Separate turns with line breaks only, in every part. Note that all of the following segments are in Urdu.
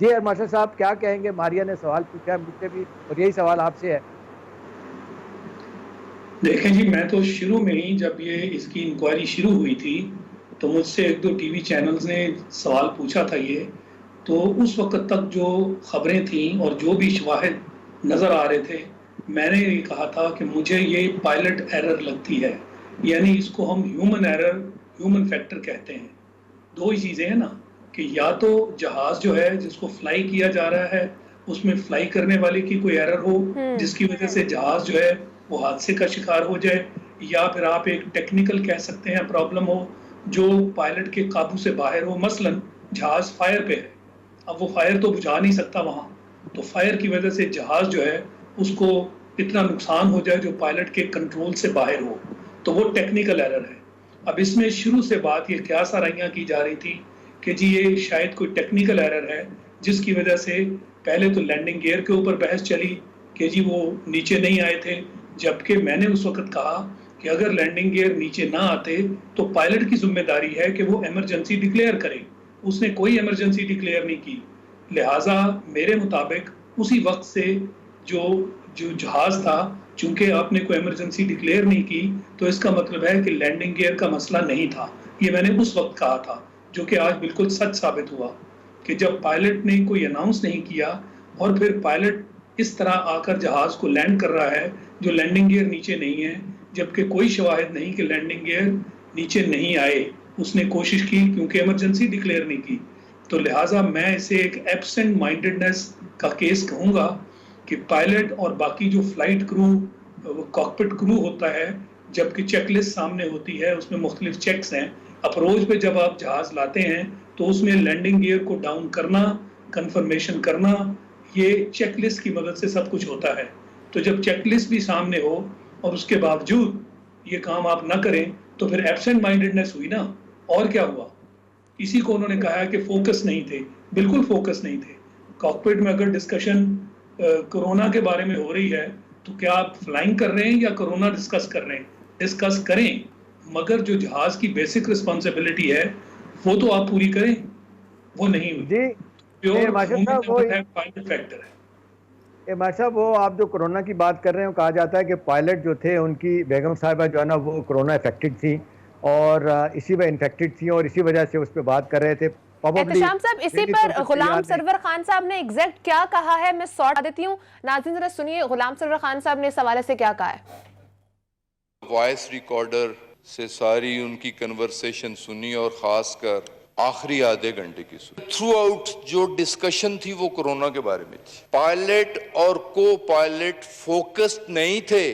جی مارشل صاحب کیا کہیں گے؟ ماریا نے سوال پوچھا ہے مجھ سے بھی اور یہی سوال آپ سے ہے.
دیکھیں جی، میں تو شروع میں ہی جب اس کی انکوائری شروع ہوئی تھی تو مجھ سے ایک دو ٹی وی چینلز نے سوال پوچھا تھا تو اس وقت تک جو خبریں تھیں اور جو بھی شواہد نظر آ رہے تھے، میں نے یہ کہا تھا کہ مجھے یہ پائلٹ ایرر لگتی ہے، یعنی اس کو ہم ہیومن ایرر، ہیومن فیکٹر کہتے ہیں. دو ہی چیزیں ہیں نا، کہ یا تو جہاز جو ہے جس کو فلائی کیا جا رہا ہے اس میں فلائی کرنے والے کی کوئی ایرر ہو جس کی وجہ سے جہاز جو ہے وہ حادثے کا شکار ہو جائے، یا پھر آپ ایک ٹیکنیکل کہہ سکتے ہیں پرابلم ہو جو پائلٹ کے قابو سے باہر ہو. مثلا جہاز فائر پہ ہے، اب وہ فائر تو بجھا نہیں سکتا وہاں، تو فائر کی وجہ سے جہاز جو ہے اس کو اتنا نقصان ہو جائے جو پائلٹ کے کنٹرول سے باہر ہو، تو وہ ٹیکنیکل ایرر ہے. اب اس میں شروع سے بات یہ قیاس آرائیاں کی جا رہی تھی کہ جی یہ شاید کوئی ٹیکنیکل ایرر ہے جس کی وجہ سے پہلے تو لینڈنگ گیئر کے اوپر بحث چلی کہ جی وہ نیچے نہیں آئے تھے، جبکہ میں نے اس وقت کہا کہ اگر لینڈنگ گیئر نیچے نہ آتے تو پائلٹ کی ذمہ داری ہے کہ وہ ایمرجنسی ڈکلیئر کرے. اس نے کوئی ایمرجنسی ڈکلیئر نہیں کی، لہٰذا میرے مطابق اسی وقت سے جو جہاز تھا، چونکہ آپ نے کوئی ایمرجنسی ڈکلیئر نہیں کی تو اس کا مطلب ہے کہ لینڈنگ گیئر کا مسئلہ نہیں تھا. یہ میں نے اس وقت کہا تھا، جو کہ آج بالکل سچ ثابت ہوا کہ جب پائلٹ نے کوئی اناؤنس نہیں کیا اور پھر پائلٹ اس طرح آ کر جہاز کو لینڈ کر رہا ہے جو لینڈنگ گیئر نیچے نہیں ہے، جبکہ کوئی شواہد نہیں کہ لینڈنگ گیئر نیچے نہیں آئے. اس نے کوشش کی کیونکہ ایمرجنسی ڈکلیئر نہیں کی، تو لہٰذا میں اسے ایک ایبسنٹ مائنڈڈنس کا کیس کہوں گا کہ پائلٹ اور باقی جو فلائٹ کرو، کاکپٹ کرو ہوتا ہے، جبکہ چیک لسٹ سامنے ہوتی ہے، اس میں مختلف چیکس ہیں. اپروچ پہ جب آپ جہاز لاتے ہیں تو اس میں لینڈنگ گیئر کو ڈاؤن کرنا، کنفرمیشن کرنا، یہ چیک لسٹ کی مدد سے سب کچھ ہوتا ہے. تو جب چیک لسٹ بھی سامنے ہو اور اس کے باوجود یہ کام آپ نہ کریں تو پھر ایبسنٹ مائنڈڈنس ہوئی نا. اور کیا ہوا؟ اسی کو انہوں نے کہا کہ فوکس نہیں تھے. بالکل فوکس نہیں تھے. کاکپٹ میں اگر ڈسکشن کورونا کے بارے میں ہو رہی ہے تو کیا آپ فلائنگ کر رہے ہیں یا کورونا ڈسکس کر رہے ہیں؟ ڈسکس کریں، مگر جو جہاز کی بیسک رسپانسبلٹی ہے وہ تو آپ پوری کریں. وہ نہیں ہوئی.
جی
پیور
ماشاء
ہیومن
اللہ
ایرر ہے، پائلٹ فیکٹر ہے.
ماشاء صاحب وہ آپ جو کرونا کی بات کر رہے ہیں، کہا جاتا ہے کہ پائلٹ جو تھے ان کی بیگم صاحبہ جو ہے نا وہ کرونا افیکٹڈ تھی اور اسی میں انفیکٹڈ تھیں اور اسی وجہ سے اس پہ بات کر رہے تھے.
احتشام صاحب اسی پر غلام سرور خان صاحب نے ایگزیکٹ کیا کہا ہے میں سوٹ دیتی ہوں. ناظرین ذرا سنیے غلام سرور خان صاحب نے اس حوالے سے کیا کہا ہے.
وائس ریکارڈر سے ساری ان کی کنورسیشن سنی اور خاص کر آخری آدھے گھنٹے کی سنی. تھرو آؤٹ جو ڈسکشن تھی وہ کورونا کے بارے میں تھی. پائلٹ اور کو پائلٹ فوکسڈ نہیں تھے،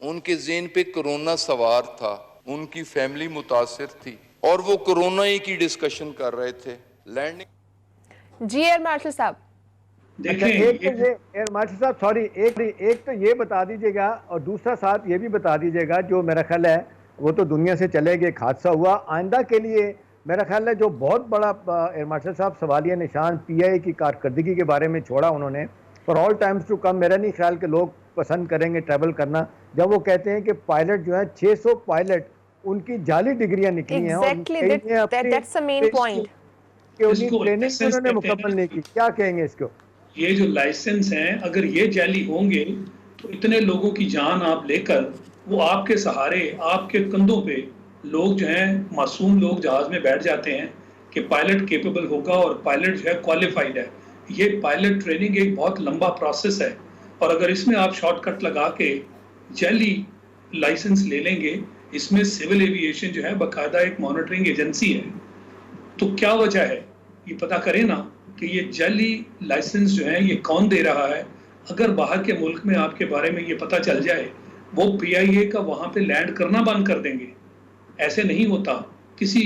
ان کے ذہن پہ کورونا سوار تھا، ان کی فیملی متاثر تھی اور وہ کورونا ہی کی ڈسکشن کر رہے تھے. لینڈنگ
جی ایئر مارشل صاحب
ایک تو یہ مارشل صاحب سوری ایک تو یہ بتا دیجیے گا اور دوسرا ساتھ یہ بھی بتا دیجیے گا، جو میرا خیال ہے وہ تو دنیا سے چلے گئے، ایک حادثہ ہوا آئندہ کے لیے میرا خیال ہے جو بہت بڑا ایئر مارشل صاحب سوالیہ نشان پی آئی کی کارکردگی کے بارے میں چھوڑا انہوں نے for all times to come. میرا نہیں خیال کہ لوگ پسند کریں گے ٹریول کرنا جب وہ کہتے ہیں کہ پائلٹ جو ہیں 600 پائلٹ ان کی جعلی ڈگریاں نکلی ہیں انہوں نے مکمل نہیں کی. کیا کہیں گے اس کو؟
یہ جو لائسنس ہیں اگر یہ جعلی ہوں گے تو اتنے لوگوں کی جان آپ لے کر وہ آپ کے سہارے، آپ کے کندھوں پہ لوگ جو ہیں معصوم لوگ جہاز میں بیٹھ جاتے ہیں کہ پائلٹ کیپیبل ہوگا اور پائلٹ جو ہے کوالیفائڈ ہے. یہ پائلٹ ٹریننگ ایک بہت لمبا پروسیس ہے اور اگر اس میں آپ شارٹ کٹ لگا کے جعلی لائسنس لے لیں گے، اس میں سول ایوییشن جو ہے باقاعدہ ایک مانیٹرنگ ایجنسی ہے. تو کیا وجہ ہے یہ پتا کریں نا کہ یہ جعلی لائسنس جو ہے یہ کون دے رہا ہے. اگر باہر کے ملک میں آپ کے بارے میں یہ پتا چل جائے وہ پی آئی اے کا وہاں پہ لینڈ کرنا بند کر دیں گے. ایسے نہیں ہوتا. کسی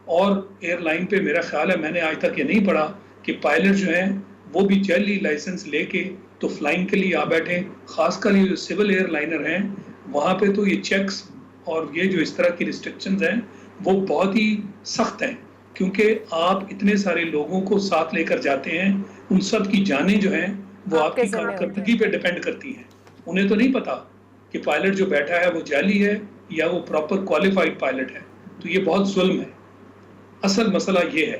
اور ایئر لائن پہ میرا خیال ہے میں نے آج تک یہ نہیں پڑھا کہ پائلٹ جو ہیں وہ بھی جعلی لائسنس لے کے تو فلائنگ کے لیے آ بیٹھے. خاص کر یہ جو سول ایئر لائنر ہیں وہاں پہ تو یہ چیکس اور یہ جو اس طرح کی ریسٹرکشنز ہیں وہ بہت ہی سخت ہیں، کیونکہ آپ اتنے سارے لوگوں کو ساتھ لے کر جاتے ہیں، ان سب کی جانیں جو ہیں وہ آپ کی کارکردگی پہ ڈیپینڈ کرتی ہیں. انہیں تو نہیں پتا کہ پائلٹ جو بیٹھا ہے وہ جعلی ہے یا وہ پراپر کوالیفائڈ پائلٹ ہے. تو یہ بہت ظلم ہے. اصل مسئلہ یہ ہے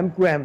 MQM,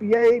PIA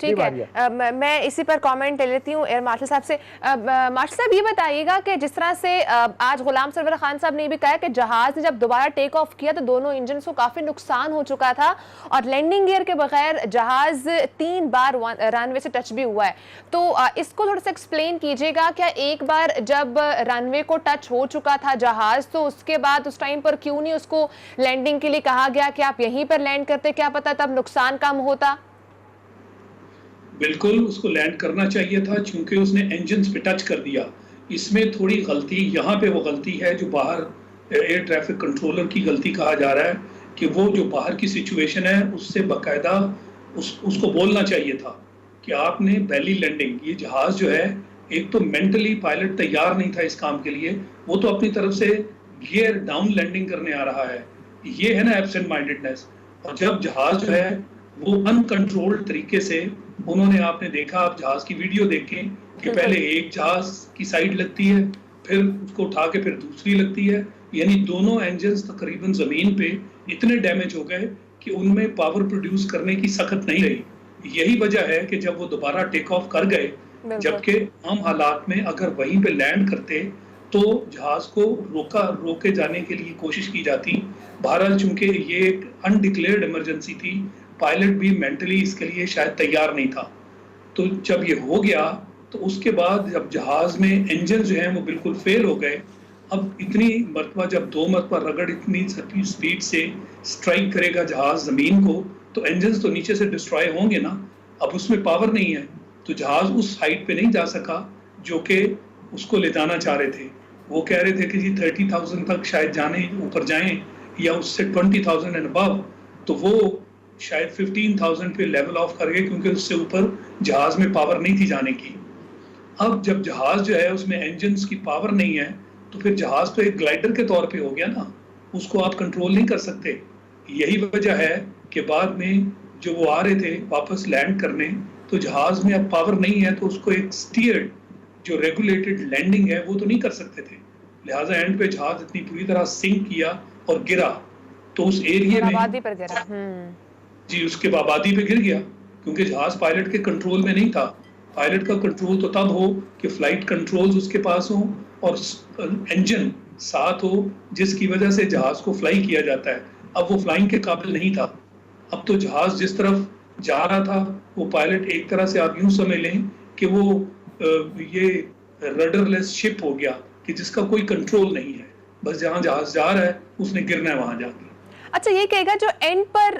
ٹھیک ہے, میں اسی پر کامنٹ لے لیتی ہوں ایئر مارشل صاحب سے. مارشل صاحب یہ بتائیے گا کہ جس طرح سے آج غلام سرور خان صاحب نے یہ بھی کہا کہ جہاز نے جب دوبارہ ٹیک آف کیا تو دونوں انجنز کو کافی نقصان ہو چکا تھا اور لینڈنگ گیئر کے بغیر جہاز 3 بار رن وے سے ٹچ بھی ہوا ہے. تو اس کو تھوڑا سا ایکسپلین کیجیے گا, کیا ایک بار جب رن وے کو ٹچ ہو چکا تھا جہاز تو اس کے بعد اس ٹائم پر کیوں نہیں اس کو لینڈنگ کے لیے کہا گیا کہ آپ یہیں پر لینڈ کرتے, کیا پتا تب نقصان کم ہوتا؟
بالکل اس کو لینڈ کرنا چاہیے تھا, چونکہ اس نے انجنز پہ ٹچ کر دیا. اس میں تھوڑی غلطی یہاں پہ وہ غلطی ہے جو باہر ایئر ٹریفک کنٹرولر کی غلطی کہا جا رہا ہے کہ وہ جو باہر کی سچویشن ہے اس سے باقاعدہ اس کو بولنا چاہیے تھا کہ آپ نے بیلی لینڈنگ, یہ جہاز جو ہے ایک تو مینٹلی پائلٹ تیار نہیں تھا اس کام کے لیے, وہ تو اپنی طرف سے گیئر ڈاؤن لینڈنگ کرنے آ رہا ہے. یہ ہے نا ایبسنٹ مائنڈیڈنس. اور جب جہاز جو ہے وہ ان کنٹرولڈ طریقے سے انہوں نے, آپ نے دیکھا, آپ جہاز کی ویڈیو دیکھیں کہ پہلے ایک جہاز کی سائیڈ لگتی ہے, پھر اس کو اٹھا کے پھر دوسری لگتی ہے, یعنی دونوں انجنز تقریباً زمین پہ اتنے ڈیمیج ہو گئے کہ ان میں پاور پروڈیوس کرنے کی سخت نہیں رہی. یہی وجہ ہے کہ جب وہ دوبارہ ٹیک آف کر گئے, جبکہ عام حالات میں اگر وہیں پہ لینڈ کرتے تو جہاز کو روکے جانے کے لیے کوشش کی جاتی. بہرحال چونکہ یہ ایک انڈکلیئرڈ ایمرجنسی تھی, پائلٹ بھی مینٹلی اس کے لیے شاید تیار نہیں تھا. تو جب یہ ہو گیا تو اس کے بعد جب جہاز میں انجن جو ہیں وہ بالکل فیل ہو گئے, اب اتنی مرتبہ جب 2 مرتبہ رگڑ اتنی سپیڈ سے سٹرائک کرے گا جہاز زمین کو تو انجنز تو نیچے سے ڈسٹرائے ہوں گے نا. اب اس میں پاور نہیں ہے تو جہاز اس ہائٹ پہ نہیں جا سکا جو کہ اس کو لے جانا چاہ رہے تھے. وہ کہہ رہے تھے کہ جی 30,000 تک شاید جانے اوپر جائیں یا اس سے 20,000 اینڈ ابو, تو وہ شاید 15,000 پہ لیول آف کر گئے کیونکہ اس سے اوپر جہاز میں پاور نہیں تھی جانے کی. اب جب جہاز جو ہے اس میں انجنز کی پاور نہیں ہے تو پھر جہاز تو ایک گلائڈر کے طور پہ ہو گیا نا, اس کو آپ کنٹرول نہیں کر سکتے. یہی وجہ ہے کہ بعد میں جو وہ آ رہے تھے واپس لینڈ کرنے تو جہاز میں اب پاور نہیں ہے تو اس کو ایک سٹیئرڈ جو ریگولیٹڈ لینڈنگ ہے وہ تو نہیں کر سکتے تھے. لہٰذا اینڈ پہ جہاز اتنی پوری طرح سنک کیا اور گرا تو اس ایریے میں
آبادی پر گرا.
جی اس کے آبادی پہ گر گیا کیونکہ جہاز پائلٹ کے کنٹرول میں نہیں تھا. پائلٹ کا کنٹرول تو تب ہو کہ فلائٹ کنٹرولز اس کے پاس ہوں اور انجن ساتھ ہو جس کی وجہ سے جہاز کو فلائی کیا جاتا ہے. اب وہ فلائنگ کے قابل نہیں تھا. اب تو جہاز جس طرف جا رہا تھا وہ پائلٹ ایک طرح سے آپ یوں سمجھ لیں کہ وہ یہ رڈر لیس شپ ہو گیا کہ جس کا کوئی کنٹرول نہیں ہے, بس جہاں جہاز جا رہا ہے اس نے گرنا ہے وہاں جا کے.
اچھا یہ کہے گا جو اینڈ پر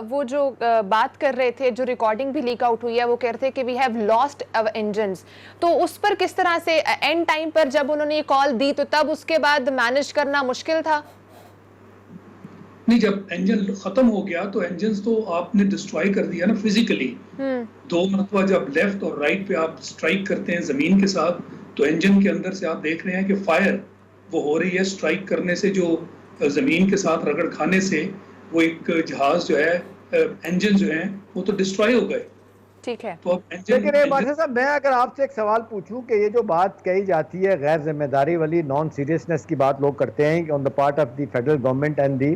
وہ جو بات کر رہے تھے, جو ریکارڈنگ بھی لیک آؤٹ ہوئی ہے, وہ کہتے ہیں کہ we have lost our engines, تو اس پر کس طرح سے اینڈ ٹائم پر جب انہوں نے یہ کال دی تو تب اس کے بعد مینج کرنا مشکل تھا؟
نہیں, جب انجن ختم ہو گیا تو انجنز تو آپ نے ڈسٹرائے کر دیا نا فزیکلی. 2 مرتبہ جب لیفٹ اور رائٹ پہ آپ سٹرائک کرتے ہیں زمین کے ساتھ تو انجن کے اندر سے آپ دیکھ رہے ہیں کہ فائر وہ ہو رہی ہے سٹرائک کرنے سے, جو زمین کے ساتھ رگڑ کھانے سے وہ ایک جہاز جو ہے انجن جو ہیں وہ تو ڈسٹرائے ہو گئے.
ٹھیک ہے,
تو
لیکن مارشل صاحب میں اگر آپ سے ایک سوال پوچھوں کہ یہ جو بات کہی جاتی ہے غیر ذمہ داری والی, نان سیریسنس کی بات لوگ کرتے ہیں on the part of the federal government and the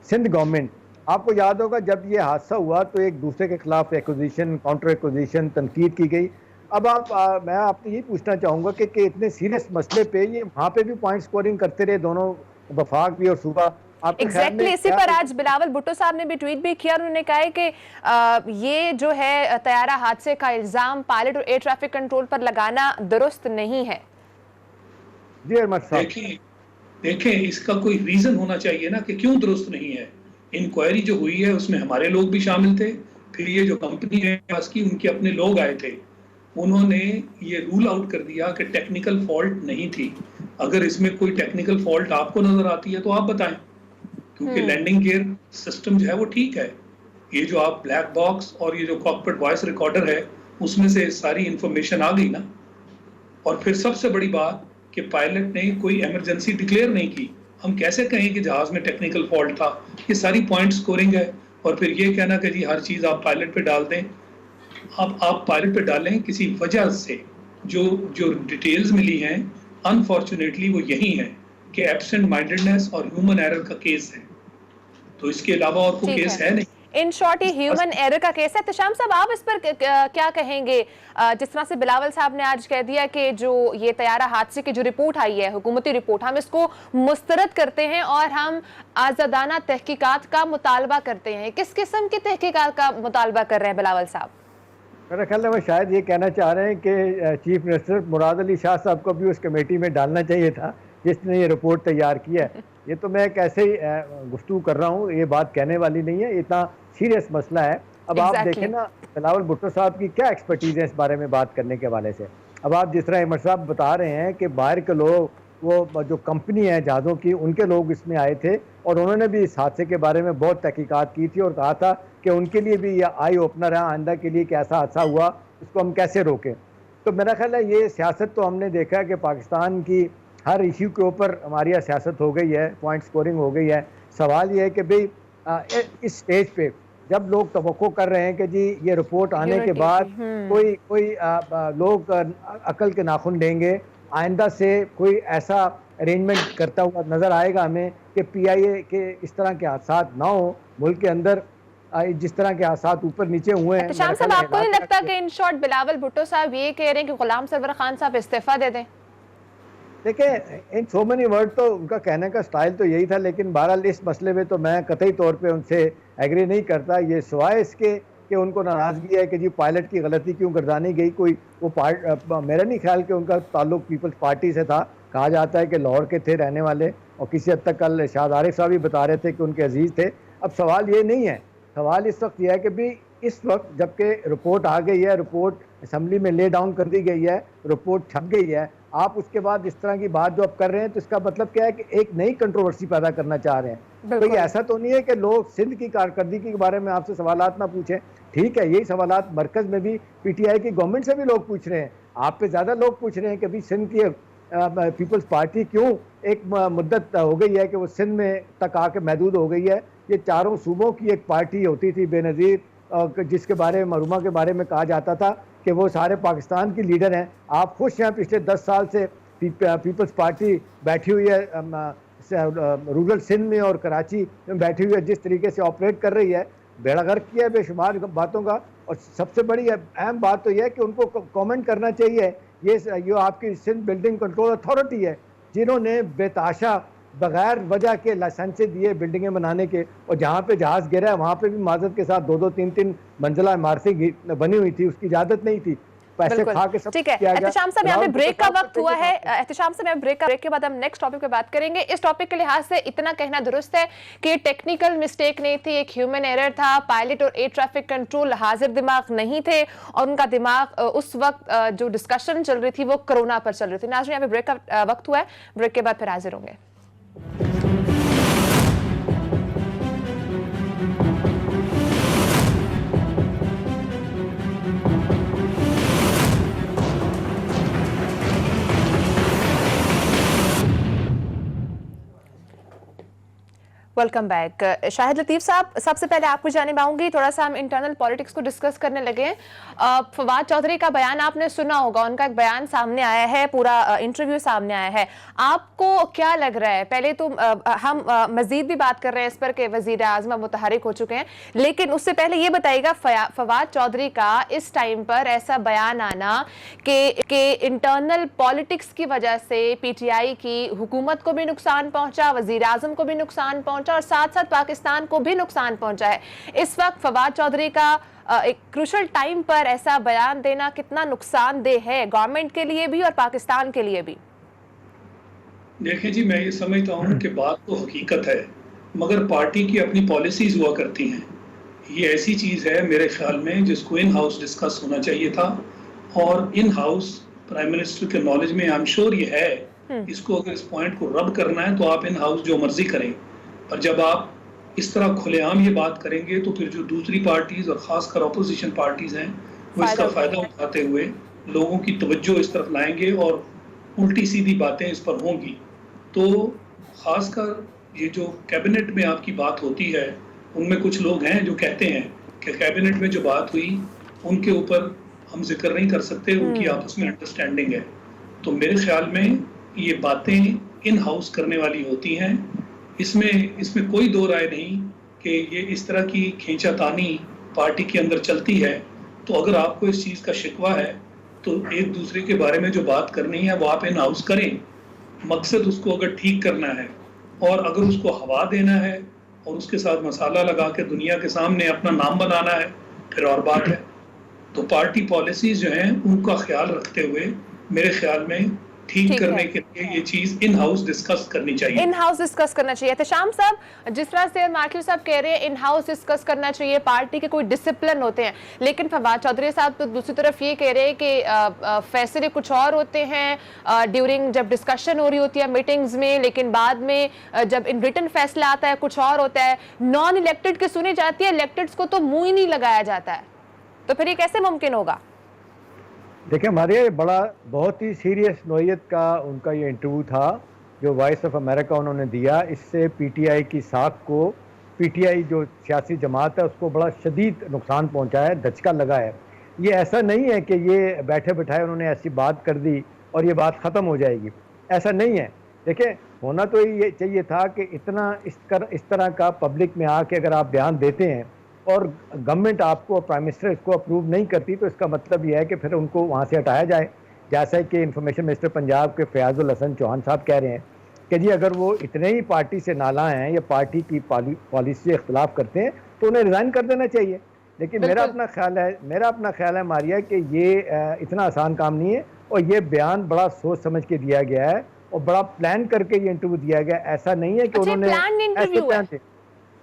Sindh government, آپ کو یاد ہوگا جب یہ حادثہ ہوا تو ایک دوسرے کے خلاف ایکوزیشن کاؤنٹر ایکوزیشن تنقید کی گئی. اب میں آپ سے یہ پوچھنا چاہوں گا کہ اتنے سیریس مسئلے پہ یہ وہاں پہ بھی پوائنٹ سکورنگ کرتے رہے دونوں, وفاق بھی اور صوبہ.
ایگزیکٹلی اسی پر آج بلاول بھٹو صاحب نے بھی ٹویٹ بھی کیا, انہوں نے کہا ہے کہ یہ جو ہے طیارہ حادثے کا الزام پائلٹ اور ایئر ٹریفک کنٹرول پر لگانا درست نہیں ہے.
جی احمد صاحب
دیکھیں اس کا کوئی ریزن ہونا چاہیے نا کہ کیوں درست نہیں ہے. انکوائری جو ہوئی ہے اس میں ہمارے لوگ بھی شامل تھے, پھر یہ جو کمپنی ہے ان کے اپنے لوگ آئے تھے, انہوں نے یہ رول آؤٹ کر دیا کہ ٹیکنیکل فالٹ نہیں تھی. اگر اس میں کوئی ٹیکنیکل فالٹ آپ کو نظر آتی ہے تو آپ بتائیں, کیونکہ لینڈنگ گیئر سسٹم جو ہے وہ ٹھیک ہے. یہ جو آپ بلیک باکس اور یہ جو کاکپٹ وائس ریکارڈر ہے اس میں سے ساری انفارمیشن آ گئی نا. اور پھر سب سے بڑی بات کہ پائلٹ نے کوئی ایمرجنسی ڈکلیئر نہیں کی. ہم کیسے کہیں کہ جہاز میں ٹیکنیکل فالٹ تھا؟ یہ ساری پوائنٹ سکورنگ ہے. اور پھر یہ کہنا کہ جی ہر چیز آپ پائلٹ پہ ڈال دیں, آپ پائلٹ پہ ڈالیں کسی وجہ سے. جو ڈیٹیلز ملی ہیں انفارچونیٹلی وہ یہی ہیں کہ ایبسنٹ مائنڈڈنس اور ہیومن ایرر کا کیس ہے, تو اس کے علاوہ اور کوئی کیس ہے نہیں.
ان شارٹ یہ ہیومن ایرر کا کیس ہے. احتشام صاحب آپ اس پر کیا کہیں گے؟ جس طرح سے بلاول صاحب نے آج کہہ دیا کہ جو یہ طیارہ حادثے کی جو رپورٹ آئی ہے حکومتی رپورٹ ہم اس کو مسترد کرتے ہیں اور ہم آزادانہ تحقیقات کا مطالبہ کرتے ہیں. کس قسم کی تحقیقات کا مطالبہ کر رہے ہیں بلاول صاحب؟
میرا خیال ہے وہ شاید یہ کہنا چاہ رہے ہیں کہ چیف منسٹر مراد علی شاہ صاحب کو بھی اس کمیٹی میں ڈالنا چاہیے تھا جس نے یہ رپورٹ تیار کی ہے. یہ تو میں ایک ایسے ہی گفتگو کر رہا ہوں, یہ بات کہنے والی نہیں ہے, اتنا سیریس مسئلہ ہے. اب آپ دیکھیں نا بلاول بھٹو صاحب کی کیا ایکسپرٹیز ہے اس بارے میں بات کرنے کے حوالے سے. اب آپ جس طرح عمر صاحب بتا رہے ہیں کہ باہر کے لوگ, وہ جو کمپنی ہے جہازوں کی, ان کے لوگ اس میں آئے تھے اور انہوں نے بھی اس حادثے کے بارے میں بہت تحقیقات کی تھی اور کہا تھا کہ ان کے لیے بھی یہ آئی اوپنر ہے آئندہ کے لیے کہ ایسا حادثہ ہوا اس کو ہم کیسے روکیں. تو میرا خیال ہے یہ سیاست تو ہم نے دیکھا کہ پاکستان کی ہر ایشو کے اوپر ہماری سیاست ہو گئی ہے, پوائنٹ سکورنگ ہو گئی ہے. سوال یہ ہے کہ بھئی اس سٹیج پہ جب لوگ توقع کر رہے ہیں کہ جی یہ رپورٹ آنے کے بعد کوئی لوگ عقل کے ناخن دیں گے, آئندہ سے کوئی ایسا ارینجمنٹ کرتا ہوا نظر آئے گا ہمیں کہ پی آئی اے کے اس طرح کے حادثات نہ ہوں ملک کے اندر جس طرح کے حادثات اوپر نیچے ہوئے ہیں.
احتشام صاحب آپ کو نہیں لگتا کہ ان شارٹ بلاول بھٹو صاحب یہ کہہ رہے ہیں کہ غلام سرور خان صاحب استعفیٰ دے دیں؟
دیکھیں ان سو مینی ورڈ تو ان کا کہنے کا سٹائل تو یہی تھا, لیکن بہرحال اس مسئلے میں تو میں قطعی طور پہ ان سے ایگری نہیں کرتا. یہ سوائے اس کے کہ ان کو ناراضگی ہے کہ جی پائلٹ کی غلطی کیوں گردانی گئی, کوئی وہ میرا نہیں خیال کہ ان کا تعلق پیپلز پارٹی سے تھا. کہا جاتا ہے کہ لاہور کے تھے رہنے والے, اور کسی حد تک کل شاہد عارف صاحب بھی بتا رہے تھے کہ ان کے عزیز تھے. اب سوال یہ نہیں ہے, سوال اس وقت یہ ہے کہ بھی اس وقت جب کہ رپورٹ آ گئی ہے, رپورٹ اسمبلی میں لے ڈاؤن کر دی گئی ہے, رپورٹ چھپ گئی ہے, آپ اس کے بعد اس طرح کی بات جو آپ کر رہے ہیں تو اس کا مطلب کیا ہے کہ ایک نئی کنٹروورسی پیدا کرنا چاہ رہے ہیں. تو یہ ایسا تو نہیں ہے کہ لوگ سندھ کی کارکردگی کے بارے میں آپ سے سوالات نہ پوچھیں. ٹھیک ہے, یہی سوالات مرکز میں بھی پی ٹی آئی کی گورنمنٹ سے بھی لوگ پوچھ رہے ہیں, آپ پہ زیادہ لوگ پوچھ رہے ہیں کہ بھی سندھ کی پیپلز پارٹی کیوں ایک مدت ہو گئی ہے کہ وہ سندھ میں تک آ کے محدود ہو گئی ہے. یہ چاروں صوبوں کی ایک پارٹی ہوتی تھی بے نظیر, جس کے بارے میں مرحومہ کے بارے میں کہا جاتا تھا کہ وہ سارے پاکستان کی لیڈر ہیں. آپ خوش ہیں پچھلے 10 سال سے پیپلز پارٹی بیٹھی ہوئی ہے رورل سندھ میں اور کراچی میں بیٹھی ہوئی ہے, جس طریقے سے آپریٹ کر رہی ہے, بیڑا غرق کیا ہے بے شمار باتوں کا. اور سب سے بڑی اہم بات تو یہ ہے کہ ان کو کامنٹ کرنا چاہیے. یہ آپ کی سندھ بلڈنگ کنٹرول اتھارٹی ہے جنہوں نے بے تحاشا بغیر وجہ کے لائسنسیں دیے بلڈنگیں بنانے کے, اور جہاں پہ جہاز گرا ہے وہاں پہ بھی معذرت کے ساتھ 2-2 3-3 منزلہ عمارتیں بنی ہوئی تھی, اس کی اجازت نہیں تھی.
ٹھیک ہے احتشام صاحب, یہاں پہ بریک کا وقت ہوا ہے. احتشام صاحب بریک کے بعد ہم نیکسٹ ٹاپک پہ بات کریں گے. اس ٹاپک کے لحاظ سے اتنا کہنا درست ہے کہ ٹیکنیکل مسٹیک نہیں تھی, ایک ہیومن ایرر تھا. پائلٹ اور ایئر ٹریفک کنٹرول حاضر دماغ نہیں تھے اور ان کا دماغ اس وقت جو ڈسکشن چل رہی تھی وہ کرونا پر چل رہی تھی. ناظرین, یہاں پہ بریک کا وقت ہوا ہے, بریک کے بعد پھر حاضر ہوں گے. Welcome back. شاہد لطیف صاحب, سب سے پہلے آپ کو جانب آؤں گی, تھوڑا سا ہم انٹرنل پالیٹکس کو ڈسکس کرنے لگے ہیں. فواد چودھری کا بیان آپ نے سنا ہوگا, ان کا ایک بیان سامنے آیا ہے, پورا انٹرویو سامنے آیا ہے. آپ کو کیا لگ رہا ہے؟ پہلے تو ہم مزید بھی بات کر رہے ہیں اس پر کہ وزیر اعظم متحرک ہو چکے ہیں, لیکن اس سے پہلے یہ بتائیے گا فواد چودھری کا اس ٹائم پر ایسا بیان آنا کہ انٹرنل پالیٹکس کی وجہ سے پی ٹی آئی کی حکومت کو بھی نقصان پہنچا, وزیر اعظم کو بھی نقصان پہنچا اور ساتھ ساتھ پاکستان کو بھی نقصان پہنچا ہے. اس وقت فواد چودھری کا ایک کروشل ٹائم پر ایسا بیان دینا کتنا نقصان دہ ہے گورنمنٹ کے لیے بھی اور پاکستان کے لیے بھی؟
دیکھیں جی, میں یہ سمجھتا ہوں کہ بات تو حقیقت ہے, مگر پارٹی کی اپنی پالیسیز ہوا کرتی ہیں. یہ ایسی چیز ہے میرے خیال میں جس کو ان ہاؤس ڈسکس ہونا چاہیے تھا, اور ان ہاؤس پرائم منسٹر کے نالج میں آئی ایم شیور یہ ہے. اس کو اگر اس پوائنٹ کو رب کرنا ہے تو آپ ان ہاؤس جو مرضی کریں, اور جب آپ اس طرح کھلے عام یہ بات کریں گے تو پھر جو دوسری پارٹیز اور خاص کر اپوزیشن پارٹیز ہیں وہ اس کا فائدہ اٹھاتے ہوئے لوگوں کی توجہ اس طرف لائیں گے اور الٹی سیدھی باتیں اس پر ہوں گی. تو خاص کر یہ جو کیبنٹ میں آپ کی بات ہوتی ہے, ان میں کچھ لوگ ہیں جو کہتے ہیں کہ کیبنٹ میں جو بات ہوئی ان کے اوپر ہم ذکر نہیں کر سکتے, ان کی آپس میں انڈرسٹینڈنگ ہے. تو میرے خیال میں یہ باتیں ان ہاؤس کرنے والی ہوتی ہیں. اس میں کوئی دو رائے نہیں کہ کہ یہ اس طرح کی کھینچا تانی پارٹی کے اندر چلتی ہے، تو اگر آپ کو اس چیز کا شکوہ ہے تو ایک دوسرے کے بارے میں جو بات کرنی ہے وہ آپ ان ہاؤس کریں، مقصد اس کو اگر ٹھیک کرنا ہے، اور اگر اس کو ہوا دینا ہے اور اس کے ساتھ مسالہ لگا کے دنیا کے سامنے اپنا نام بنانا ہے، پھر اور بات ہے۔ تو پارٹی پالیسیز جو ہیں ان کا خیال رکھتے ہوئے میرے خیال میں ٹھیک کرنے کے لیے یہ چیز ان ہاؤس ڈسکس کرنی چاہیے،
ان ہاؤس ڈسکس کرنا چاہیے۔ احتشام صاحب، جس طرح سے مارشل صاحب کہہ رہے ہیں ان ہاؤس ڈسکس کرنا چاہیے، پارٹی کے کوئی ڈسپلن ہوتے ہیں، لیکن فواد چودھری صاحب تو دوسری طرف یہ کہہ رہے ہیں کہ فیصلے کچھ اور ہوتے ہیں ڈیورنگ جب ڈسکشن ہو رہی ہوتی ہے میٹنگز میں، لیکن بعد میں جب ان ریٹن فیصلہ آتا ہے کچھ اور ہوتا ہے، نان الیکٹڈ کی سنی جاتی ہے، الیکٹڈز کو تو منہ ہی نہیں لگایا جاتا ہے، تو پھر یہ کیسے ممکن ہوگا؟
دیکھیں ہمارے بڑا بہت ہی سیریس نوعیت کا ان کا یہ انٹرویو تھا جو وائس آف امریکہ انہوں نے دیا۔ اس سے پی ٹی آئی کی ساکھ کو، پی ٹی آئی جو سیاسی جماعت ہے اس کو بڑا شدید نقصان پہنچا ہے، دھچکا لگا ہے۔ یہ ایسا نہیں ہے کہ یہ بیٹھے بٹھائے انہوں نے ایسی بات کر دی اور یہ بات ختم ہو جائے گی، ایسا نہیں ہے۔ دیکھیں ہونا تو یہ چاہیے تھا کہ اتنا اس طرح کا پبلک میں آ کے اگر آپ بیان دیتے ہیں اور گورنمنٹ آپ کو، پرائم منسٹر اس کو اپروو نہیں کرتی، تو اس کا مطلب یہ ہے کہ پھر ان کو وہاں سے ہٹایا جائے، جیسا کہ انفارمیشن منسٹر پنجاب کے فیاض الحسن چوہان صاحب کہہ رہے ہیں کہ جی اگر وہ اتنے ہی پارٹی سے نالاں ہیں یا پارٹی کی پالیسی سے اختلاف کرتے ہیں تو انہیں ریزائن کر دینا چاہیے۔ لیکن میرا اپنا خیال ہے ماریا کہ یہ اتنا آسان کام نہیں ہے، اور یہ بیان بڑا سوچ سمجھ کے دیا گیا ہے اور بڑا پلان کر کے یہ انٹرویو دیا گیا۔ ایسا نہیں ہے کہ انہوں نے ایسے پلان تھے۔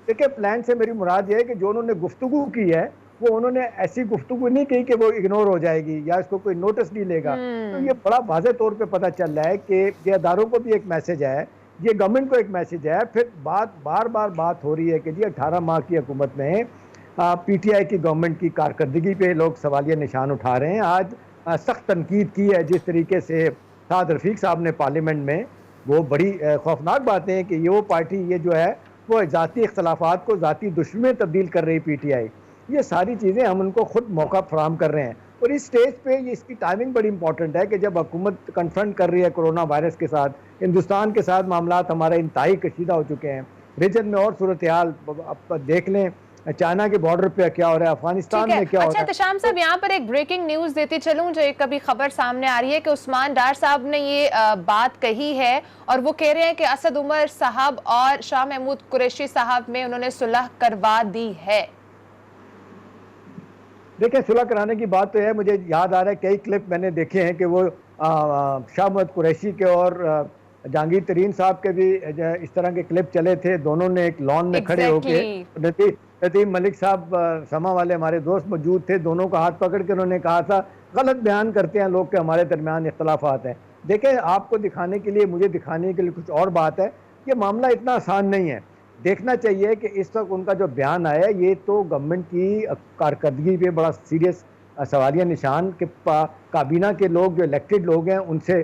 دیکھیں پلان سے میری مراد یہ ہے کہ جو انہوں نے گفتگو کی ہے وہ انہوں نے ایسی گفتگو نہیں کی کہ وہ اگنور ہو جائے گی یا اس کو کوئی نوٹس نہیں لے گا۔ تو یہ بڑا واضح طور پہ پتہ چل رہا ہے کہ یہ اداروں کو بھی ایک میسج ہے، یہ گورنمنٹ کو ایک میسج ہے۔ پھر بار بات ہو رہی ہے کہ جی 18 ماہ کی حکومت میں پی ٹی آئی کی گورنمنٹ کی کارکردگی پہ لوگ سوالیہ نشان اٹھا رہے ہیں۔ آج سخت تنقید کی ہے جس طریقے سے سعد رفیق صاحب نے پارلیمنٹ میں، وہ بڑی خوفناک باتیں ہیں کہ یہ وہ پارٹی یہ جو ہے وہ ذاتی اختلافات کو ذاتی دشمنی میں تبدیل کر رہی پی ٹی آئی۔ یہ ساری چیزیں ہم ان کو خود موقع فراہم کر رہے ہیں، اور اس سٹیج پہ اس کی ٹائمنگ بڑی امپورٹنٹ ہے کہ جب حکومت کنفرنٹ کر رہی ہے کرونا وائرس کے ساتھ، ہندوستان کے ساتھ معاملات ہمارے انتہائی کشیدہ ہو چکے ہیں، ریجن میں اور صورتحال آپ دیکھ لیں، چائنا کے بارڈر پہ کیا ہو رہا ہے، افغانستان میں کیا ہو رہا ہے۔
اچھا احتشام صاحب، یہاں پر ایک بریکنگ نیوز دیتی چلوں، جو ایک ابھی خبر سامنے آ رہی ہے کہ عثمان ڈار صاحب نے یہ بات کہی ہے، اور وہ کہہ رہے ہیں کہ اسد عمر صاحب اور شاہ محمود قریشی صاحب میں انہوں نے صلح کروا دی ہے۔
دیکھیں صلح کرانے کی بات تو ہے، مجھے یاد آ رہا ہے کئی کلپ میں نے دیکھے ہیں کہ وہ شاہ محمود قریشی کے اور جہانگیر ترین صاحب کے بھی اس طرح کے کلپ چلے تھے، دونوں نے ایک لان میں کھڑے ہو کے، ندیم ملک صاحب سما والے ہمارے دوست موجود تھے، دونوں کا ہاتھ پکڑ کے انہوں نے کہا تھا غلط بیان کرتے ہیں لوگ کہ ہمارے درمیان اختلافات ہیں۔ دیکھیں آپ کو دکھانے کے لیے، مجھے دکھانے کے لیے کچھ اور بات ہے، یہ معاملہ اتنا آسان نہیں ہے۔ دیکھنا چاہیے کہ اس وقت ان کا جو بیان آیا یہ تو گورنمنٹ کی کارکردگی پہ بڑا سیریس سوالیہ نشان، کہ کابینہ کے لوگ جو الیکٹڈ لوگ ہیں ان سے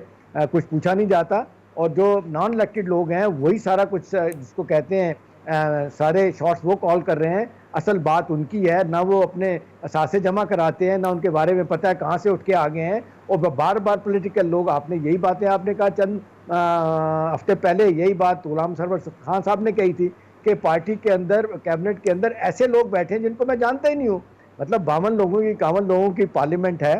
کچھ پوچھا نہیں جاتا، اور جو نان الیکٹڈ لوگ ہیں وہی سارا کچھ جس کو کہتے ہیں سارے شارٹس وہ کال کر رہے ہیں۔ اصل بات ان کی ہے، نہ وہ اپنے اثاثے جمع کراتے ہیں، نہ ان کے بارے میں پتہ ہے کہاں سے اٹھ کے آگے ہیں، اور بار پولیٹیکل لوگ، آپ نے یہی باتیں آپ نے کہا چند ہفتے پہلے، یہی بات غلام سرور خان صاحب نے کہی تھی کہ پارٹی کے اندر، کیبنٹ کے اندر ایسے لوگ بیٹھے ہیں جن کو میں جانتا ہی نہیں ہوں۔ مطلب 52 لوگوں کی 51 لوگوں کی پارلیمنٹ ہے،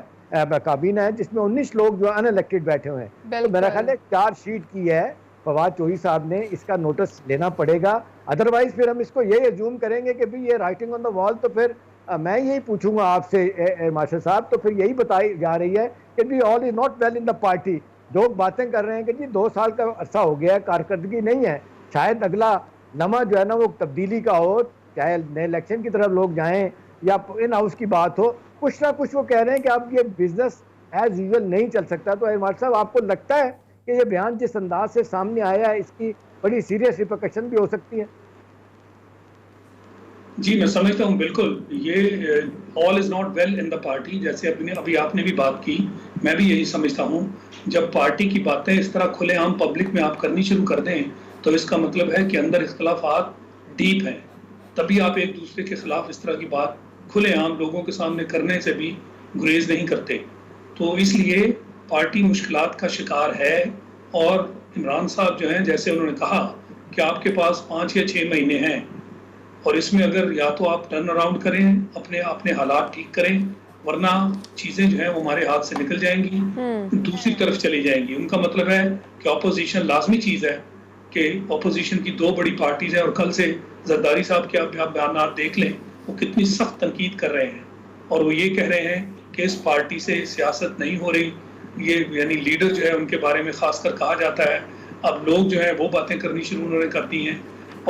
کابینہ ہے، جس میں 19 لوگ جو ان الیکٹڈ بیٹھے ہوئے ہیں۔ تو میرا خیال ہے چارج شیٹ کی ہے فواد چودھری صاحب نے، اس کا نوٹس لینا پڑے گا، ادروائز پھر ہم اس کو یہ ایزیوم کریں گے کہ بھی یہ رائٹنگ آن دا وال، تو پھر میں یہی پوچھوں گا آپ سے مارشل صاحب، تو پھر یہی بتائی جا رہی ہے کہ بھی all is not well in the party. لوگ باتیں کر رہے ہیں کہ جی 2 سال کا عرصہ ہو گیا ہے، کارکردگی نہیں ہے، شاید اگلا لمحہ جو ہے نا وہ تبدیلی کا ہو، چاہے نئے الیکشن کی طرف لوگ جائیں یا ان ہاؤس کی بات ہو، کچھ نہ کچھ وہ کہہ رہے ہیں کہ اب یہ بزنس ایز یوزول نہیں چل سکتا۔ تو مارشل صاحب آپ کو لگتا ہے کہ یہ بیان جس انداز سے سامنے آیا ہے اس کی بڑی سیریس ریپرکشن بھی ہو سکتی ہے؟
جی میں سمجھتا ہوں بالکل، یہ all is not well in the party, جیسے ابھی آپ نے بھی بات کی، میں بھی یہی سمجھتا ہوں۔ جب پارٹی کی باتیں اس طرح کھلے عام پبلک میں آپ کرنی شروع کر دیں تو اس کا مطلب ہے کہ اندر اختلافات ڈیپ ہیں، تبھی آپ ایک دوسرے کے خلاف اس طرح کی بات کھلے عام لوگوں کے سامنے کرنے سے بھی گریز نہیں کرتے۔ تو اس لیے پارٹی مشکلات کا شکار ہے، اور عمران صاحب جو ہیں، جیسے انہوں نے کہا کہ آپ کے پاس 5 یا 6 مہینے ہیں، اور اس میں اگر یا تو آپ ٹرن اراؤنڈ کریں، اپنے حالات ٹھیک کریں، ورنہ چیزیں جو ہیں وہ ہمارے ہاتھ سے نکل جائیں گی، دوسری طرف چلی جائیں گی۔ ان کا مطلب ہے کہ اپوزیشن لازمی چیز ہے، کہ اپوزیشن کی 2 بڑی پارٹیز ہیں، اور کل سے زرداری صاحب کے آپ بیانات دیکھ لیں، وہ کتنی سخت تنقید کر رہے ہیں، اور وہ یہ کہہ رہے ہیں کہ اس پارٹی سے سیاست نہیں ہو رہی، یہ یعنی لیڈر جو ہے ان کے بارے میں خاص کر کہا جاتا ہے، اب لوگ جو ہے وہ باتیں کرنی شروع انہوں نے کر دی ہیں،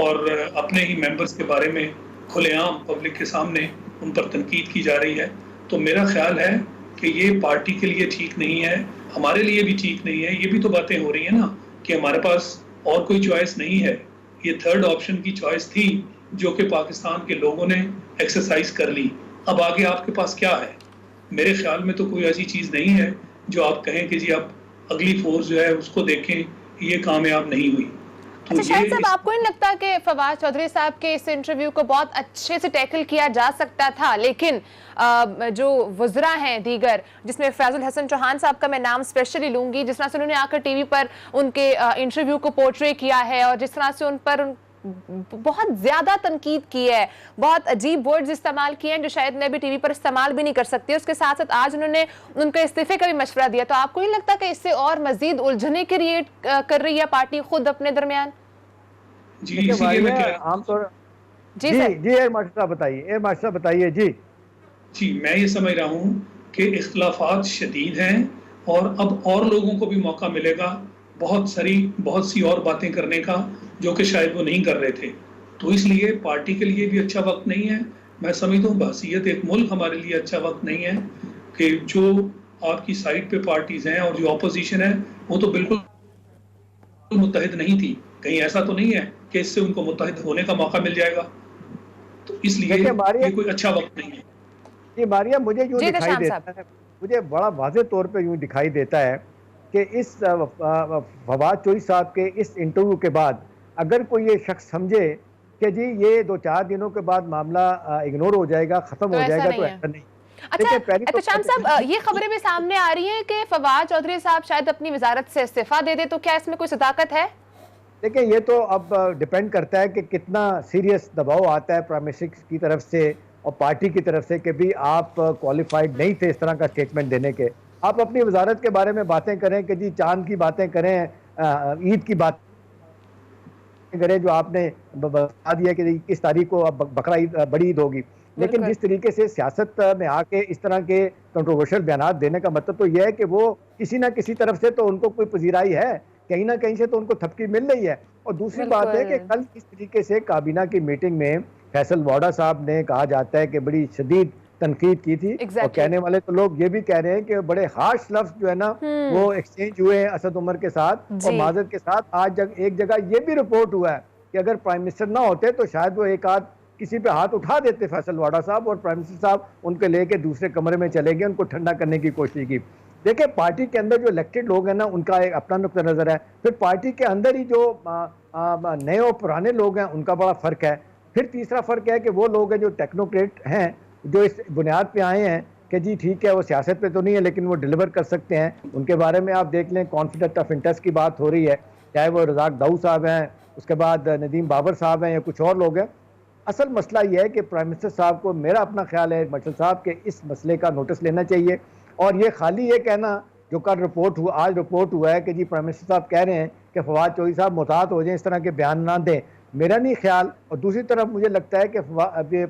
اور اپنے ہی ممبرز کے بارے میں کھلے عام پبلک کے سامنے ان پر تنقید کی جا رہی ہے۔ تو میرا خیال ہے کہ یہ پارٹی کے لیے ٹھیک نہیں ہے، ہمارے لیے بھی ٹھیک نہیں ہے۔ یہ بھی تو باتیں ہو رہی ہیں نا کہ ہمارے پاس اور کوئی چوائس نہیں ہے، یہ 3rd آپشن کی چوائس تھی جو کہ پاکستان کے لوگوں نے ایکسرسائز کر لی۔ اب آگے آپ کے پاس کیا ہے؟ میرے خیال میں تو کوئی ایسی چیز نہیں ہے جو آپ کہیں کہ جی اب اگلی فورس جو ہے اس کو دیکھیں، یہ کامیاب نہیں ہوئی۔
اچھا شاہد صاحب، آپ کو نہیں لگتا کہ فواد چودھری صاحب کے اس انٹرویو کو بہت اچھے سے ٹیکل کیا جا سکتا تھا، لیکن جو وزراء ہیں دیگر، جس میں فیض الحسن چوہان صاحب کا میں نام اسپیشلی لوں گی، جس طرح سے انہوں نے آ کر ٹی وی پر ان کے انٹرویو کو پورٹری کیا ہے، اور جس طرح سے ان پر بہت زیادہ تنقید کی ہے، بہت عجیب ورڈز استعمال کیے ہیں جو شاید میں بھی ٹی وی پر استعمال بھی نہیں کر سکتی، اس کے ساتھ ساتھ آج انہوں نے ان کے استعفے کا بھی مشورہ دیا، تو آپ کو نہیں لگتا کہ اس سے اور مزید الجھنیں کریٹ کر رہی ہے پارٹی خود اپنے درمیان؟
جی اسی لیے میں
عام طور
جی
ماشاء صاحب بتائیے
جی میں یہ سمجھ رہا ہوں کہ اختلافات شدید ہیں، اور اب اور لوگوں کو بھی موقع ملے گا بہت سی اور باتیں کرنے کا جو کہ شاید وہ نہیں کر رہے تھے، تو اس لیے پارٹی کے لیے بھی اچھا وقت نہیں ہے۔ میں سمجھتا ہوں بحیثیت ایک ملک ہمارے لیے اچھا وقت نہیں ہے کہ جو آپ کی سائڈ پہ پارٹیز ہیں اور جو اپوزیشن ہے وہ تو بالکل متحد نہیں تھی، کہیں ایسا تو نہیں ہے کہ اس سے ان کو متحد ہونے کا موقع مل جائے گا، تو اس لیے یہ کوئی اچھا وقت نہیں ہے۔
یہ ماریہ مجھے یوں دکھائی دیتا ہے، مجھے بڑا واضح طور پہ یوں دکھائی دیتا ہے کہ اس فواد چودھری صاحب کے اس انٹرویو کے بعد اگر کوئی یہ شخص سمجھے کہ جی یہ 2-4 دنوں کے بعد معاملہ اگنور ہو جائے گا، ختم ہو جائے گا، تو ایسا نہیں۔
اچھا احتشام صاحب، یہ خبریں بھی سامنے آ رہی ہیں کہ فواد چودھری صاحب شاید اپنی وزارت سے استعفیٰ دے دے، تو کیا اس میں کوئی صداقت ہے؟
دیکھیں یہ تو اب ڈیپینڈ کرتا ہے کہ کتنا سیریس دباؤ آتا ہے پرائم منسٹر کی طرف سے اور پارٹی کی طرف سے کہ بھی آپ کوالیفائڈ نہیں تھے اس طرح کا سٹیٹمنٹ دینے کے۔ آپ اپنی وزارت کے بارے میں باتیں کریں کہ جی چاند کی باتیں کریں، عید کی باتیں کریں، جو آپ نے بتا دیا کہ کس تاریخ کو اب بقرہ عید، بڑی عید ہوگی، لیکن جس طریقے سے سیاست میں آ کے اس طرح کے کنٹروورشل بیانات دینے کا مطلب تو یہ ہے کہ وہ کسی نہ کسی طرف سے تو ان کو کوئی پذیرائی ہے، کہیں نہ کہیں سے تو ان کو تھپکی مل رہی ہے۔ اور دوسری بات ہے کہ کل اس طریقے سے کابینہ کی میٹنگ میں فیصل واڈا صاحب نے کہا جاتا ہے کہ بڑی شدید تنقید کی تھی، اور کہنے والے تو لوگ یہ بھی کہہ رہے ہیں کہ بڑے ہارش لفظ جو ہے نا وہ ایکسچینج ہوئے ہیں اسد عمر کے ساتھ، اور معذرت کے ساتھ آج ایک جگہ یہ بھی رپورٹ ہوا ہے کہ اگر پرائم منسٹر نہ ہوتے تو شاید وہ ایک آدھ کسی پہ ہاتھ اٹھا دیتے فیصل واڈا صاحب، اور پرائم منسٹر صاحب ان کو لے کے دوسرے کمرے میں چلے گئے، ان کو ٹھنڈا کرنے کی کوشش کی۔ دیکھیں پارٹی کے اندر جو الیکٹڈ لوگ ہیں نا ان کا ایک اپنا نقطہ نظر ہے، پھر پارٹی کے اندر ہی جو نئے اور پرانے لوگ ہیں ان کا بڑا فرق ہے، پھر تیسرا فرق ہے کہ وہ لوگ ہیں جو ٹیکنوکریٹ ہیں، جو اس بنیاد پہ آئے ہیں کہ جی ٹھیک ہے وہ سیاست پہ تو نہیں ہے لیکن وہ ڈیلیور کر سکتے ہیں۔ ان کے بارے میں آپ دیکھ لیں کانفلکٹ آف انٹرسٹ کی بات ہو رہی ہے، چاہے وہ رزاق داؤ صاحب ہیں، اس کے بعد ندیم بابر صاحب ہیں یا کچھ اور لوگ ہیں۔ اصل مسئلہ یہ ہے کہ پرائم منسٹر صاحب کو، میرا اپنا خیال ہے مارشل صاحب، کہ اس مسئلے کا نوٹس لینا چاہیے، اور یہ خالی یہ کہنا جو کل آج رپورٹ ہوا ہے کہ جی پرائم منسٹر صاحب کہہ رہے ہیں کہ فواد چودھری صاحب محتاط ہو جائیں، اس طرح کے بیان نہ دیں، میرا نہیں خیال۔ اور دوسری طرف مجھے لگتا ہے کہ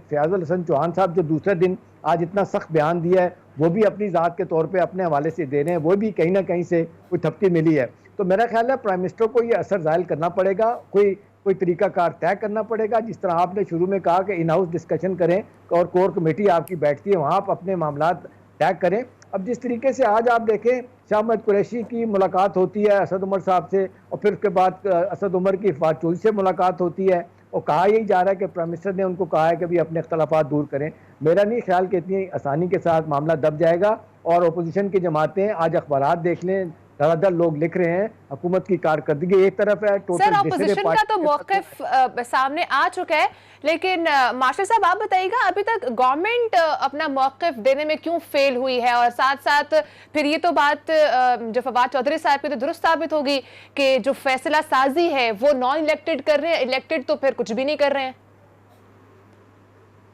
فیاض الحسن چوہان صاحب جو دوسرے دن آج اتنا سخت بیان دیا ہے وہ بھی اپنی ذات کے طور پہ اپنے حوالے سے دے رہے ہیں، وہ بھی کہیں نہ کہیں سے کوئی تھپکی ملی ہے۔ تو میرا خیال ہے پرائم منسٹر کو یہ اثر ظاہر کرنا پڑے گا، کوئی طریقہ کار طے کرنا پڑے گا، جس طرح آپ نے شروع میں کہا کہ ان ہاؤس ڈسکشن کریں اور کور کمیٹی آپ کی بیٹھتی ہے، وہاں آپ اپنے معاملات طے کریں۔ اب جس طریقے سے آج آپ دیکھیں شاہ محمد قریشی کی ملاقات ہوتی ہے اسد عمر صاحب سے، اور پھر اس کے بعد اسد عمر کی فواد چودھری سے ملاقات ہوتی ہے، اور کہا یہی جا رہا ہے کہ پرائم منسٹر نے ان کو کہا ہے کہ بھی اپنے اختلافات دور کریں۔ میرا نہیں خیال کہ اتنی آسانی کے ساتھ معاملہ دب جائے گا، اور اپوزیشن کی جماعتیں آج اخبارات دیکھ لیں، زیادہ لوگ لکھ رہے ہیں حکومت کی کارکردگی ایک طرف ہے،
سر اپوزیشن کا تو موقف سامنے آ چکا ہے، لیکن مارشل صاحب آپ بتائیے گا ابھی تک گورنمنٹ اپنا موقف دینے میں کیوں فیل ہوئی ہے، اور ساتھ ساتھ پھر یہ تو بات جو فواد چودھری صاحب کی تو درست ثابت ہوگی کہ جو فیصلہ سازی ہے وہ نان الیکٹڈ کر رہے ہیں، الیکٹڈ تو پھر کچھ بھی نہیں کر رہے ہیں۔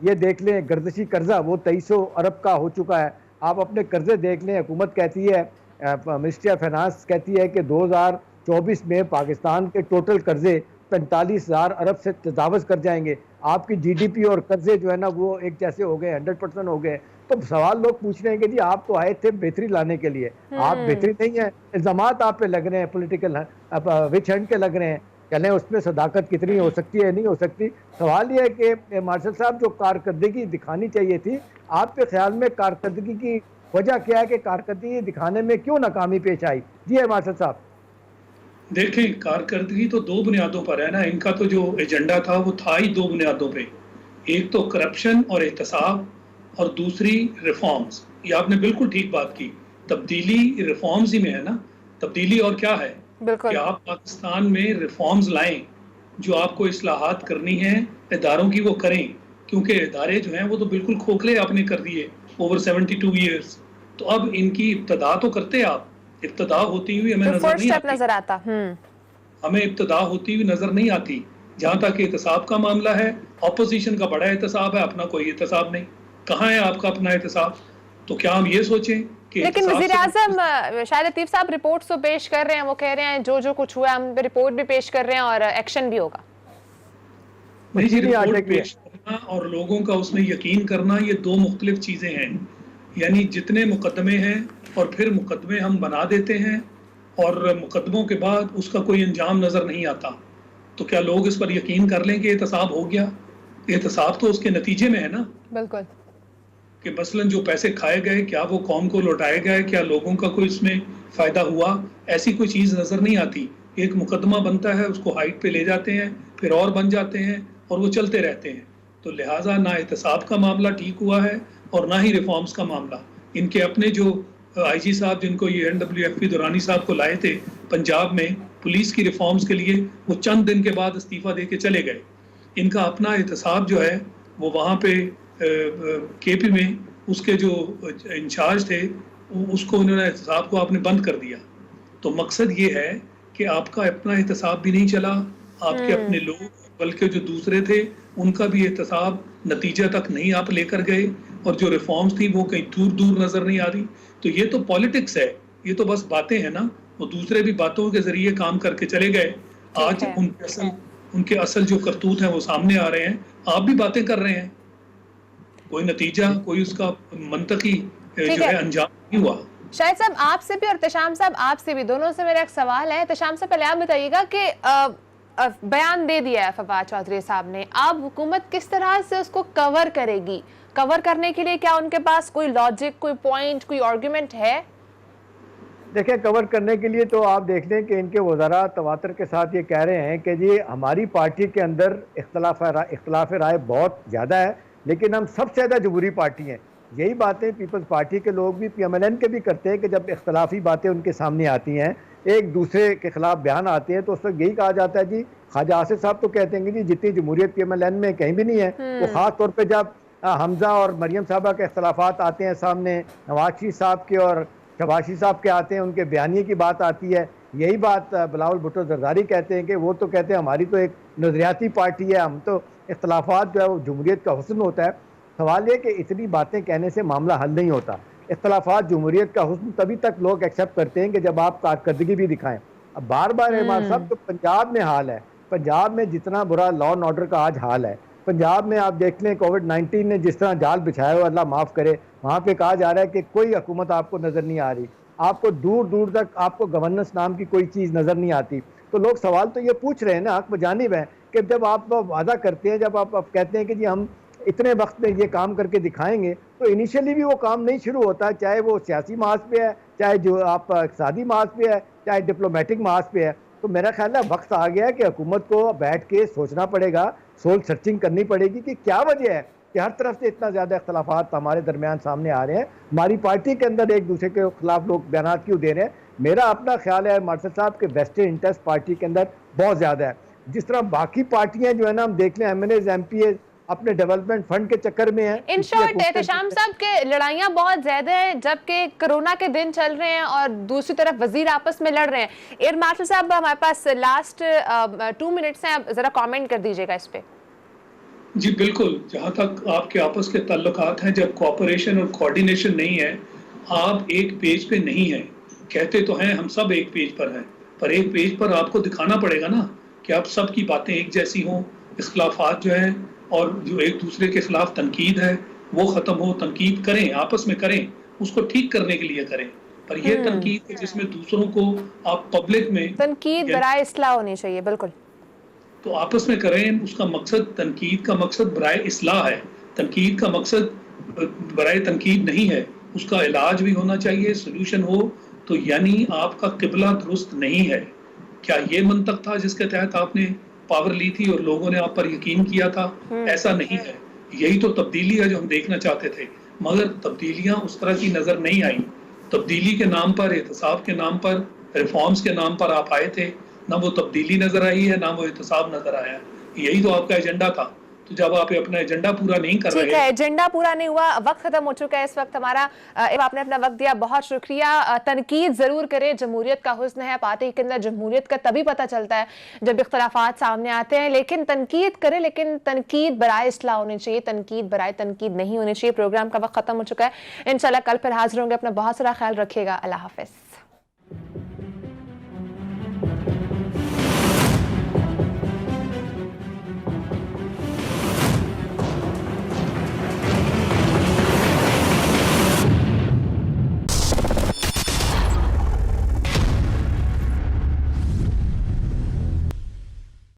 یہ دیکھ لیں گردشی قرضہ وہ 2300 ارب کا ہو چکا ہے. آپ اپنے قرضے دیکھ لیں, حکومت کہتی ہے, منسٹری آف فائنانس کہتی ہے کہ 2024 میں پاکستان کے ٹوٹل قرضے 45,000 ارب سے تجاوز کر جائیں گے. آپ کی جی ڈی پی اور قرضے جو ہے نا وہ ایک جیسے ہو گئے, 100% ہو گئے. تو سوال لوگ پوچھ رہے ہیں کہ جی آپ تو آئے تھے بہتری لانے کے لیے, آپ بہتری نہیں ہیں, الزامات آپ پہ لگ رہے ہیں, پولیٹیکل وچ ہنٹ کے لگ رہے ہیں. چلیں اس میں صداقت کتنی ہو سکتی ہے نہیں ہو سکتی. سوال یہ ہے کہ مارشل صاحب جو کارکردگی دکھانی چاہیے تھی, آپ کے خیال میں کارکردگی کی وجہ کیا ہے کہ کارکردگی دکھانے میں کیوں ناکامی پیش آئی؟ جی ہے مارشل صاحب.
دیکھیں کارکردگی تو دو بنیادوں پر ہے نا, ان کا تو جو ایجنڈا تھا وہ تھا ہی دو بنیادوں پہ, ایک تو کرپشن اور احتساب, اور دوسری ریفارمز. یہ آپ نے بالکل ٹھیک بات کی, تبدیلی ریفارمز ہی میں ہے نا. تبدیلی اور کیا ہے کہ آپ پاکستان میں ریفارمز لائیں, جو آپ کو اصلاحات کرنی ہیں اداروں کی وہ کریں, کیونکہ ادارے جو ہیں وہ تو بالکل کھوکھلے آپ نے کر دیے اوور 72 ایئرس. تو اب ان کی ابتدا تو کرتے, آپ ابتدا ہوتی ہوئی ہمیں نظر نہیں آتی. ہمیں ابتدا ہوتی ہوئی نظر نہیں آتی. جہاں تک احتساب کا معاملہ ہے, اپوزیشن کا بڑا احتساب ہے, اپنا کوئی احتساب نہیں. کہاں ہے آپ کا اپنا احتساب؟ تو کیا ہم یہ سوچیں کہ
لیکن وزیر اعظم شاہد لطیف صاحب رپورٹس تو پیش کر رہے ہیں, وہ کہہ رہے ہیں جو جو کچھ ہوا ہے ہم پہ رپورٹ بھی پیش کر رہے ہیں اور ایکشن بھی ہوگا.
نہیں جی, رپورٹ پیش کرنا اور لوگوں کا اس میں یقین کرنا یہ دو مختلف چیزیں ہیں. یعنی جتنے مقدمے ہیں اور پھر مقدمے ہم بنا دیتے ہیں اور مقدموں کے بعد اس کا کوئی انجام نظر نہیں آتا, تو کیا لوگ اس پر یقین کر لیں کہ احتساب ہو گیا؟ احتساب تو اس کے نتیجے میں ہے نا.
بالکل,
کہ مثلاً جو پیسے کھائے گئے کیا وہ قوم کو لوٹائے گئے, کیا لوگوں کا کوئی اس میں فائدہ ہوا؟ ایسی کوئی چیز نظر نہیں آتی. ایک مقدمہ بنتا ہے, اس کو ہائٹ پہ لے جاتے ہیں, پھر اور بن جاتے ہیں اور وہ چلتے رہتے ہیں. تو لہٰذا نہ احتساب کا معاملہ ٹھیک ہوا ہے اور نہ ہی ریفارمز کا معاملہ. ان کے اپنے جو آئی جی صاحب جن کو یہ NWFP دورانی صاحب کو لائے تھے پنجاب میں پولیس کی ریفارمز کے لیے, وہ چند دن کے بعد استعفیٰ دے کے چلے گئے. ان کا اپنا احتساب جو ہے وہ وہاں پہ کے پی میں اس کے جو انچارج تھے اس کو انہوں نے احتساب کو آپ نے بند کر دیا. تو مقصد یہ ہے کہ آپ کا اپنا احتساب بھی نہیں چلا, آپ کے اپنے لوگ بلکہ جو دوسرے تھے ان کا بھی احتساب نتیجہ تک نہیں آپ لے کر گئے, اور جو ریفارمز تھی وہ کہیں دور دور نظر نہیں آ رہی. تو یہ تو پالیٹکس ہے, یہ تو بس باتیں ہیں نا, وہ دوسرے بھی باتوں کے ذریعے کام کر کے چلے گئے. آج ان کے اصل جو کرتوت ہیں وہ سامنے آ رہے ہیں, آپ بھی باتیں کر رہے ہیں, کوئی نتیجہ کوئی اس کا منطقی جو ہے انجام نہیں ہوا.
شاہد صاحب آپ سے بھی اور احتشام صاحب آپ سے بھی, دونوں سے میرا ایک سوال ہے. احتشام سے پہلے آپ بتائیے گا کہ بیان دے دیا ہے فواد چودھری صاحب نے, اب حکومت کس طرح سے اس کو کور کرے گی؟ کور کرنے کے لیے کیا ان کے پاس کوئی لاجک, کوئی پوائنٹ, کوئی آرگومنٹ ہے؟
دیکھیں کور کرنے کے لیے تو آپ دیکھ لیں کہ ان کے وزراء تواتر کے ساتھ یہ کہہ رہے ہیں کہ جی ہماری پارٹی کے اندر اختلاف رائے بہت زیادہ ہے, لیکن ہم سب سے زیادہ جمہوری پارٹی ہیں. یہی باتیں پیپلز پارٹی کے لوگ بھی PMLN کے بھی کرتے ہیں کہ جب اختلافی باتیں ان کے سامنے آتی ہیں, ایک دوسرے کے خلاف بیان آتے ہیں, تو اس وقت یہی کہا جاتا ہے جی خواجہ آصف صاحب تو کہتے ہیں کہ جی جتنی جمہوریت PMLN میں کہیں بھی نہیں ہے. وہ خاص طور پہ جب حمزہ اور مریم صاحبہ کے اختلافات آتے ہیں سامنے, نواز شریف صاحب کے اور شہباز شریف صاحب کے آتے ہیں, ان کے بیانیے کی بات آتی ہے, یہی بات بلاول بھٹو زرداری کہتے ہیں کہ وہ تو کہتے ہیں ہماری تو ایک نظریاتی پارٹی ہے, ہم تو اختلافات جو ہے وہ جمہوریت کا حسن ہوتا ہے. سوال یہ کہ اتنی باتیں کہنے سے معاملہ حل نہیں ہوتا. اختلافات جمہوریت کا حسن تبھی تک لوگ ایکسیپٹ کرتے ہیں کہ جب آپ کارکردگی بھی دکھائیں. اب بار بار احمد صاحب تو پنجاب میں حال ہے, پنجاب میں جتنا برا لا اینڈ آرڈر کا آج حال ہے, پنجاب میں آپ دیکھ لیں کووڈ-19 نے جس طرح جال بچھایا ہوا, اللہ معاف کرے, وہاں پہ کہا جا رہا ہے کہ کوئی حکومت آپ کو نظر نہیں آ رہی, آپ کو دور دور تک آپ کو گورننس نام کی کوئی چیز نظر نہیں آتی. تو لوگ سوال تو یہ پوچھ رہے ہیں نا, حق بجانب ہے کہ جب آپ وعدہ کرتے ہیں, جب آپ کہتے ہیں کہ جی ہم اتنے وقت میں یہ کام کر کے دکھائیں گے, تو انیشیلی بھی وہ کام نہیں شروع ہوتا, چاہے وہ سیاسی محاذ پہ ہے, چاہے جو آپ اقتصادی محاذ پہ ہے, چاہے ڈپلومیٹک محاذ پہ ہے. تو میرا خیال ہے وقت آ گیا ہے کہ حکومت کو بیٹھ کے سوچنا پڑے گا, سول سرچنگ کرنی پڑے گی کہ کیا وجہ ہے کہ ہر طرف سے اتنا زیادہ اختلافات ہمارے درمیان سامنے آ رہے ہیں. ہماری پارٹی کے اندر ایک دوسرے کے خلاف لوگ بیانات کیوں دے رہے ہیں؟ میرا اپنا خیال ہے مارشل صاحب کے ویسٹرن انٹرسٹ پارٹی کے اندر بہت زیادہ ہے. جس طرح باقی پارٹیاں جو ہے نا, ہم دیکھ لیں MNAs MPAs اپنے ڈیولپمنٹ فنڈ کے چکر میں ہیں.
ان شارٹ احتشام صاحب کے لڑائیاں بہت زیادہ ہیں, جبکہ کرونا کے دن چل رہے ہیں اور دوسری طرف وزیر آپس میں لڑ رہے ہیں. ایئر مارشل صاحب ہمارے پاس لاسٹ 2 منٹس ہیں, ذرا کامنٹ کر دیجیے گا اس پہ.
جی بالکل، جہاں تک آپ کے آپس کے تعلقات ہیں، جب کوآپریشن اور کوآرڈینیشن نہیں ہے، آپ ایک پیج پہ نہیں ہیں، کہتے تو ہیں ہم سب ایک پیج پر ہیں، پر ایک پیج پر آپ کو دکھانا پڑے گا نا کہ آپ سب کی باتیں ایک جیسی ہوں، اختلافات جو ہیں اور جو ایک دوسرے کے خلاف تنقید ہے وہ ختم ہو، تنقید کریں، آپس میں کریں، اس کو ٹھیک کرنے کے لیے کریں، پر یہ تنقید کہ جس میں دوسروں کو آپ پبلک میں
تنقید برائے اصلاح ہونی چاہیے، بالکل.
تو آپس میں کریں. اس کا مقصد، تنقید کا مقصد برائے اصلاح ہے، تنقید کا مقصد برائے تنقید نہیں ہے، اس کا علاج بھی ہونا چاہیے، سلوشن ہو. تو یعنی آپ کا قبلہ درست نہیں ہے. کیا یہ منطق تھا جس کے تحت آپ نے پاور لی تھی اور لوگوں نے آپ پر یقین کیا تھا؟ ایسا نہیں ہے. یہی تو تبدیلی ہے جو ہم دیکھنا چاہتے تھے، مگر تبدیلیاں اس طرح کی نظر نہیں آئیں. تبدیلی کے نام پر، احتساب کے نام پر، ریفارمز کے نام پر آپ آئے تھے، نہ وہ تبدیلی نظر آئی ہے، نہ وہ احتساب نظر آیا ہے. یہی تو آپ کا ایجنڈا تھا. تو جب آپ اپنا ایجنڈا پورا نہیں کر
ٹھیک
رہے،
ہے، ایجنڈا پورا نہیں ہوا، وقت ختم ہو چکا ہے اس وقت ہمارا. آپ نے اپنا وقت دیا، بہت شکریہ. تنقید ضرور کرے، جمہوریت کا حسن ہے، پارٹی کے اندر جمہوریت کا تبھی پتہ چلتا ہے جب اختلافات سامنے آتے ہیں، لیکن تنقید کرے، لیکن تنقید برائے اصلاح ہونی چاہیے، تنقید برائے تنقید نہیں ہونی چاہیے. پروگرام کا وقت ختم ہو چکا ہے، انشاءاللہ کل پھر حاضر ہوں گے. اپنا بہت سارا خیال رکھیے گا. اللہ حافظ.